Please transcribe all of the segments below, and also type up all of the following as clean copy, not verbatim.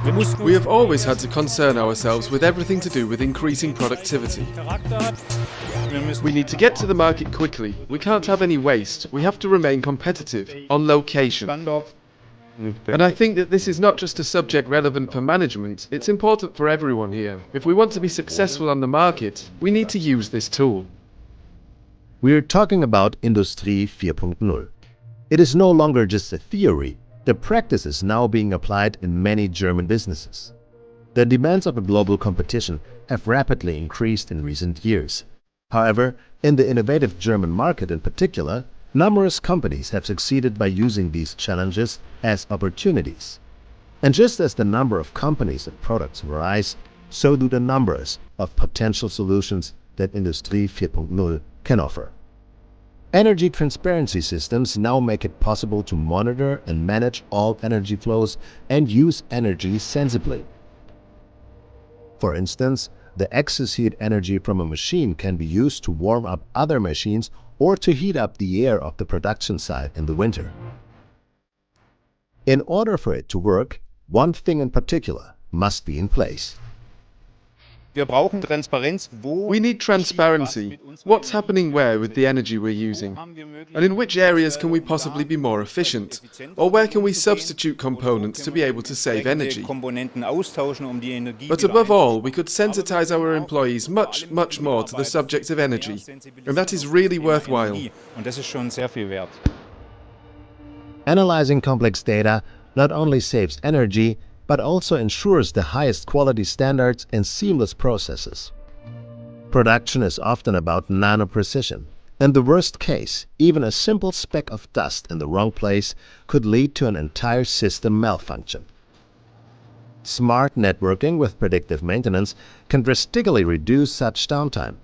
We have always had to concern ourselves with everything to do with increasing productivity. We need to get to the market quickly. We can't have any waste. We have to remain competitive on location. And I think that this is not just a subject relevant for management, it's important for everyone here. If we want to be successful on the market, we need to use this tool. We are talking about Industry 4.0. It is no longer just a theory. The practice is now being applied in many German businesses. The demands of a global competition have rapidly increased in recent years. However, in the innovative German market in particular, numerous companies have succeeded by using these challenges as opportunities. And just as the number of companies and products rise, so do the numbers of potential solutions that Industry 4.0 can offer. Energy transparency systems now make it possible to monitor and manage all energy flows and use energy sensibly. For instance, the excess heat energy from a machine can be used to warm up other machines or to heat up the air of the production site in the winter. In order for it to work, one thing in particular must be in place. We need transparency. What's happening where with the energy we're using? And in which areas can we possibly be more efficient? Or where can we substitute components to be able to save energy? But above all, we could sensitize our employees much more to the subject of energy. And that is really worthwhile. Analyzing complex data not only saves energy, but also ensures the highest quality standards and seamless processes. Production is often about nano-precision. In the worst case, even a simple speck of dust in the wrong place could lead to an entire system malfunction. Smart networking with predictive maintenance can drastically reduce such downtime.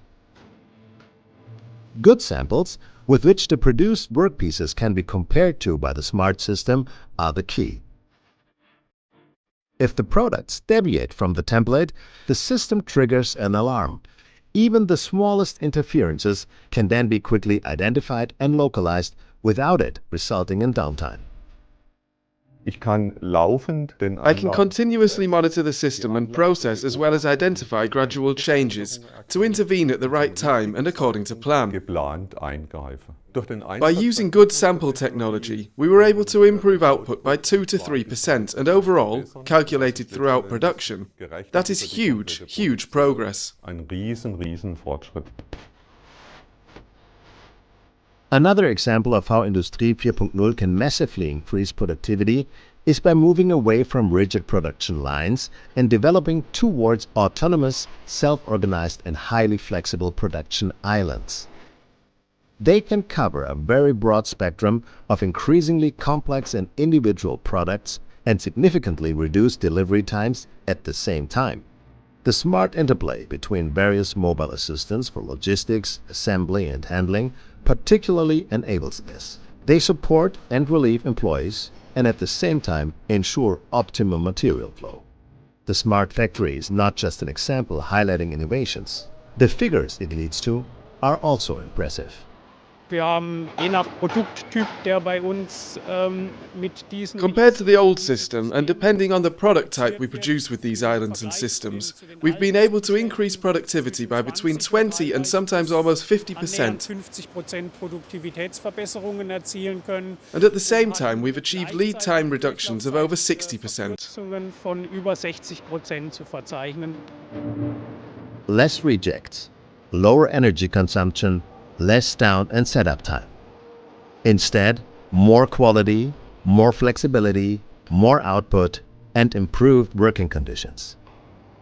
Good samples, with which the produced workpieces can be compared to by the smart system, are the key. If the products deviate from the template, the system triggers an alarm. Even the smallest interferences can then be quickly identified and localized without it resulting in downtime. I can continuously monitor the system and process as well as identify gradual changes to intervene at the right time and according to plan. By using good sample technology, we were able to improve output by 2 to 3% and overall, calculated throughout production, that is huge progress. Another example of how Industry 4.0 can massively increase productivity is by moving away from rigid production lines and developing towards autonomous, self-organized and highly flexible production islands. They can cover a very broad spectrum of increasingly complex and individual products and significantly reduce delivery times at the same time. The smart interplay between various mobile assistants for logistics, assembly and handling particularly enables this. They support and relieve employees and at the same time ensure optimum material flow. The smart factory is not just an example highlighting innovations. The figures it leads to are also impressive. Compared to the old system, and depending on the product type we produce with these islands and systems, we've been able to increase productivity by between 20 and sometimes almost 50%. And at the same time, we've achieved lead time reductions of over 60%. Less rejects, lower energy consumption, less down and setup time. Instead, more quality, more flexibility, more output, and improved working conditions.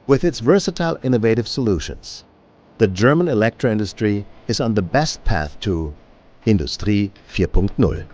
With its versatile innovative solutions, the German electro industry is on the best path to Industry 4.0.